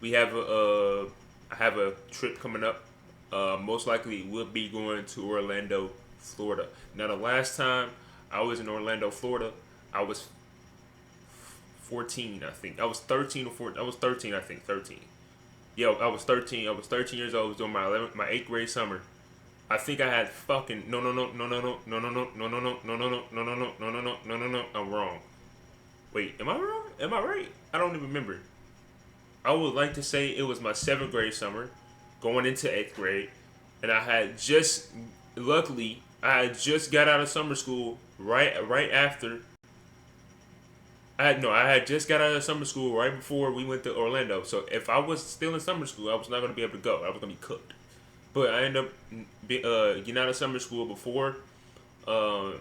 we have I have a trip coming up. Most likely we'll be going to Orlando, Florida. Now the last time I was in Orlando, Florida, I was 14, I think. I was 13 or 14. I was 13, I think. 13. Yeah, I was 13. I was 13 years old. I was doing my 8th grade summer. I think I had fucking no. I'm wrong. Wait, am I wrong? Am I right? I don't even remember. I would like to say it was my 7th grade summer, going into 8th grade, and I had just luckily I had just got out of summer school right after. I had just got out of summer school right before we went to Orlando. So if I was still in summer school, I was not gonna be able to go. I was gonna be cooked. But I ended up getting out of summer school uh,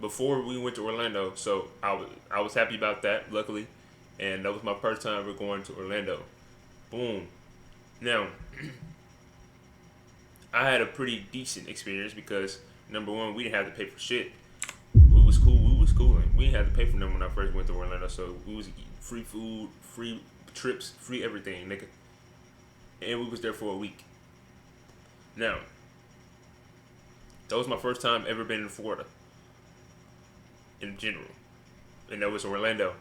before we went to Orlando. So I was happy about that, luckily, and that was my first time ever going to Orlando. Boom. Now I had a pretty decent experience because number one, we didn't have to pay for shit. We was cool. We was cooling. We didn't have to pay for them when I first went to Orlando, so we was eating free food, free trips, free everything, nigga. And we was there for a week. Now that was my first time ever been in Florida in general, and that was Orlando.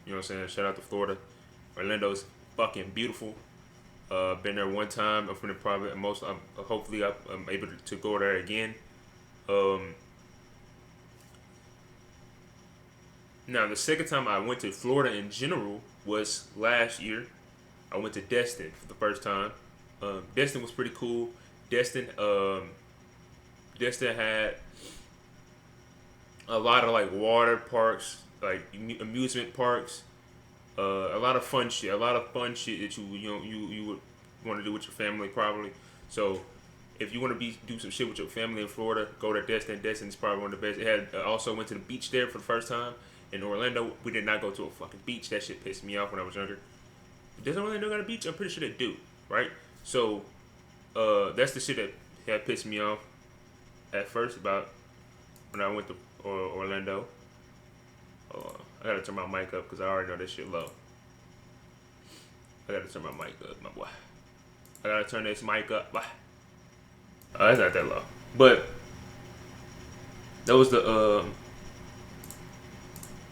You know what I'm saying? Shout out to Florida. Orlando's fucking beautiful. Been there one time. I'm finna probably most. Hopefully I'm able to go there again. Um, Now the second time I went to Florida in general was last year. I went to Destin for the first time. Destin was pretty cool. Destin, Destin had a lot of like water parks, like amusement parks, a lot of fun shit, a lot of fun shit that you would want to do with your family probably. So if you want to be do some shit with your family in Florida, go to Destin. Destin is probably one of the best. It had also went to the beach there for the first time. In Orlando, we did not go to a fucking beach. That shit pissed me off when I was younger. Doesn't Orlando got a beach? I'm pretty sure they do, right? So that's the shit that had pissed me off at first about when I went to Orlando. I gotta turn my mic up because I already know this shit low. I gotta turn my mic up, my boy. I gotta turn this mic up. Bye. It's not that low, but that was the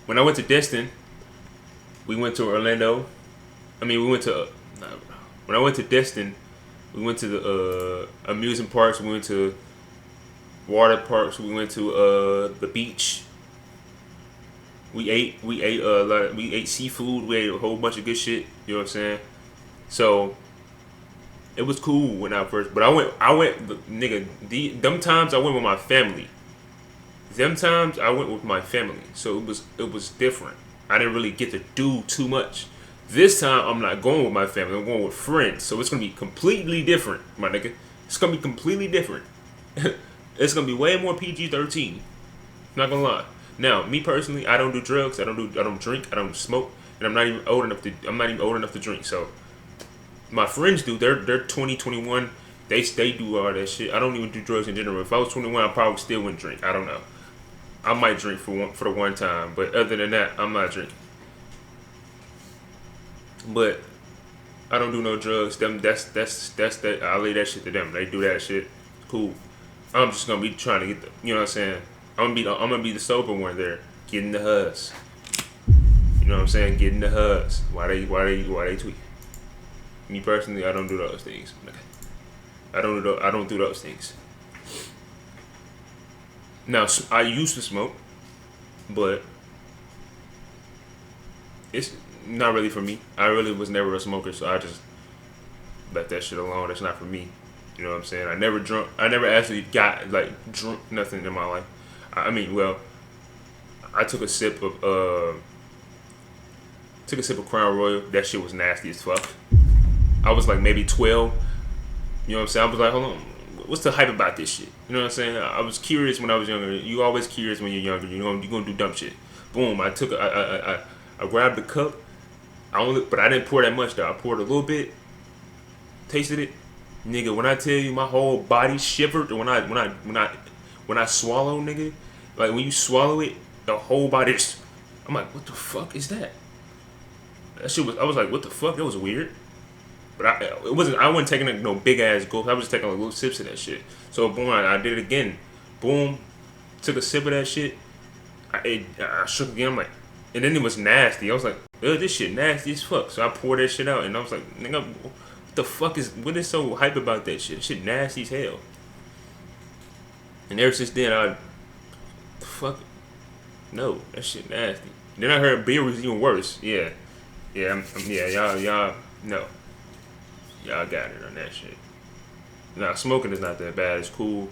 when I went to Destin. We went to Orlando. I mean, we went to when I went to Destin. We went to the amusement parks. We went to water parks. We went to the beach. We ate seafood. We ate a whole bunch of good shit. You know what I'm saying? So it was cool when I first. But I went, nigga. Them times I went with my family. Them times I went with my family. So it was different. I didn't really get to do too much. This time I'm not going with my family. I'm going with friends. So it's gonna be completely different, my nigga. It's gonna be completely different. It's gonna be way more PG-13. Not gonna lie. Now, me personally, I don't do drugs. I don't drink. I don't smoke, and I'm not even old enough to. I'm not even old enough to drink. So my friends do. They're 20, 21. They do all that shit. I don't even do drugs in general. If I was 21, I probably still wouldn't drink. I don't know. I might drink for the one time, but other than that, I'm not drinking. But I don't do no drugs. Them that's that. I leave that shit to them. They do that shit. Cool. I'm just gonna be trying to get the. You know what I'm saying? I'm gonna be the sober one there, getting the huzz. You know what I'm saying? Getting the huzz. Why they tweet? Me personally, I don't do those things. I don't do those things. Now I used to smoke, but it's not really for me. I really was never a smoker, so I just let that shit alone. That's not for me. You know what I'm saying? I never drunk. I never actually got like drunk nothing in my life. I mean, well, I took a sip of Crown Royal. That shit was nasty as fuck. I was like maybe 12. You know what I'm saying? I was like, hold on, what's the hype about this shit? You know what I'm saying? I was curious when I was younger. You always curious when you're younger. You gonna do dumb shit. Boom! I grabbed the cup. But I didn't pour that much though. I poured a little bit, tasted it, nigga. When I tell you, my whole body shivered when I swallow, nigga. Like when you swallow it, the whole body. I'm like, what the fuck is that? That shit was. I was like, what the fuck? That was weird. But it wasn't. I wasn't taking like no big ass gulp. I was just taking like little sips of that shit. So boom, I did it again. Boom, took a sip of that shit. I shook again. I'm like, and then it was nasty. I was like, ugh, this shit nasty as fuck. So I poured that shit out, and I was like, nigga, what the fuck is what is so hype about that shit? That shit nasty as hell. And ever since then, fuck, no, that shit nasty. Then I heard beer was even worse. Yeah, yeah, y'all, no, y'all got it on that shit. Nah, smoking is not that bad. It's cool.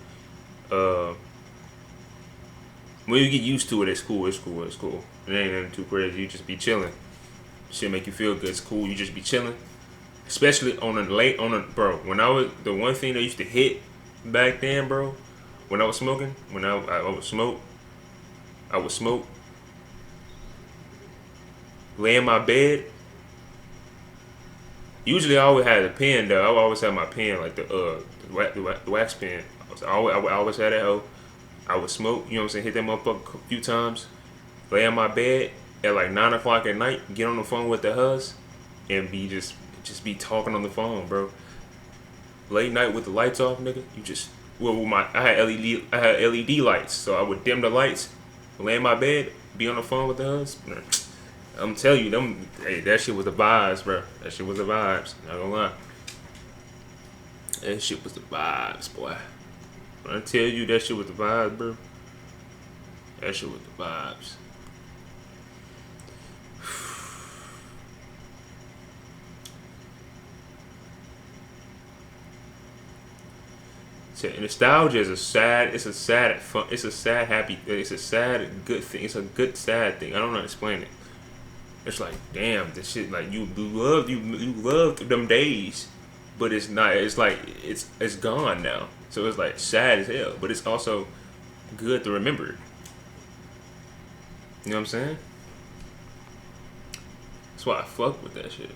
When you get used to it, it's cool. It ain't nothing too crazy. You just be chilling. Shit make you feel good. It's cool. You just be chilling. Especially bro. When I was the one thing that used to hit back then, bro. When I was smoking, I would smoke. Lay in my bed. Usually I always had a pen though. I would always have my pen like the wax pen. I would always have that hoe. I would smoke, you know what I'm saying, hit that motherfucker a few times, lay in my bed at like 9 o'clock at night, get on the phone with the hus, and be just be talking on the phone, bro. Late night with the lights off, nigga. You just I had LED lights, so I would dim the lights, lay in my bed, be on the phone with the hus. I'm telling you, that shit was the vibes, bro. That shit was the vibes. Not gonna lie. That shit was the vibes, boy. When I tell you that shit was the vibes, bro. That shit was the vibes. Nostalgia is it's a sad good thing. It's a good sad thing. I don't know how to explain it. It's like, damn, this shit, like you loved them days, but it's not. It's like it's gone now. So it's like sad as hell, but it's also good to remember. You know what I'm saying? That's why I fuck with that shit.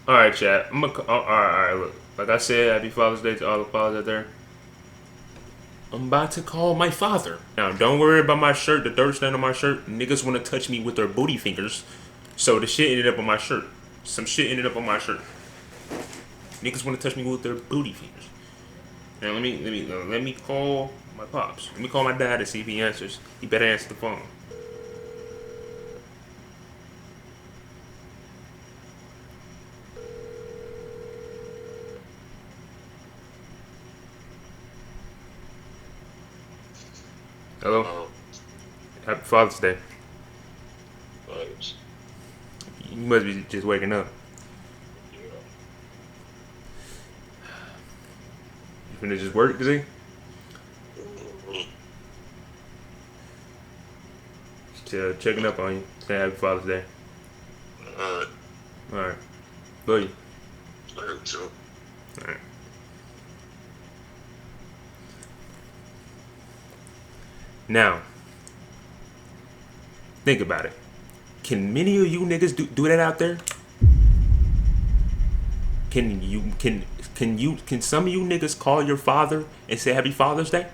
All right, chat. All right. Look, like I said, happy Father's Day to all the fathers out there. I'm about to call my father. Now, don't worry about my shirt, the dirt stain on my shirt. Niggas want to touch me with their booty fingers. So the shit ended up on my shirt. Some shit ended up on my shirt. Niggas want to touch me with their booty fingers. Now, let me call my pops. Let me call my dad to see if he answers. He better answer the phone. Hello? Happy Father's Day. Thanks. You must be just waking up. Yeah. You finna just work today? Just checking up on you. Say happy Father's Day. Alright. Alright. Love you. Alright, so. Alright. Now, think about it. Can many of you niggas do that out there? Can some of you niggas call your father and say happy Father's Day?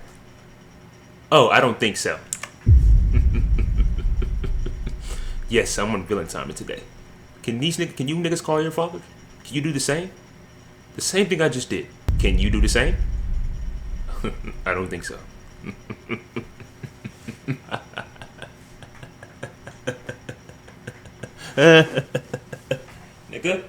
Oh, I don't think so. Yes, I'm on villain time today. Can you niggas call your father? Can you do the same? The same thing I just did. Can you do the same? I don't think so. Nigga.